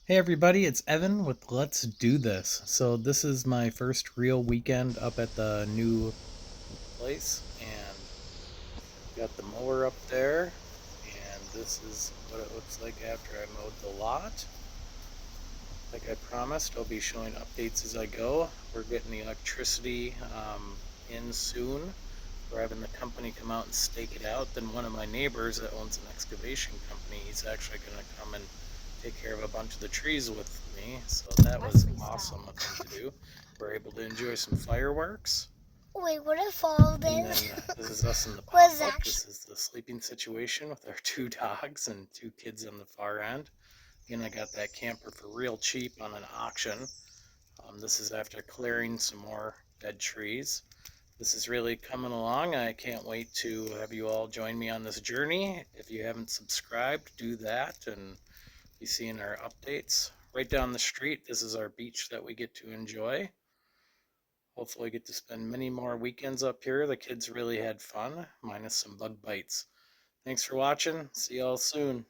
Hey everybody, it's Evan with Let's Do This. So this is my first real weekend up at the new place, and got the mower up there, and this is what it looks like after I mowed the lot. Like I promised, I'll be showing updates as I go. We're getting the electricity in soon. We're having the company come out and stake it out. Then one of my neighbors that owns an excavation company, he's actually going to come and take care of a bunch of the trees with me. So that was awesome of him to do. We're able to enjoy some fireworks. Wait, what if all And this then this is us in the was pop-up. actually... This is the sleeping situation with our two dogs and two kids on the far end. Again, I got that camper for real cheap on an auction. This is after clearing some more dead trees. This is really coming along. I can't wait to have you all join me on this journey. If you haven't subscribed, do that and be seeing our updates. Right down the street, this is our beach that we get to enjoy. Hopefully, get to spend many more weekends up here. The kids really had fun, minus some bug bites. Thanks for watching. See y'all soon.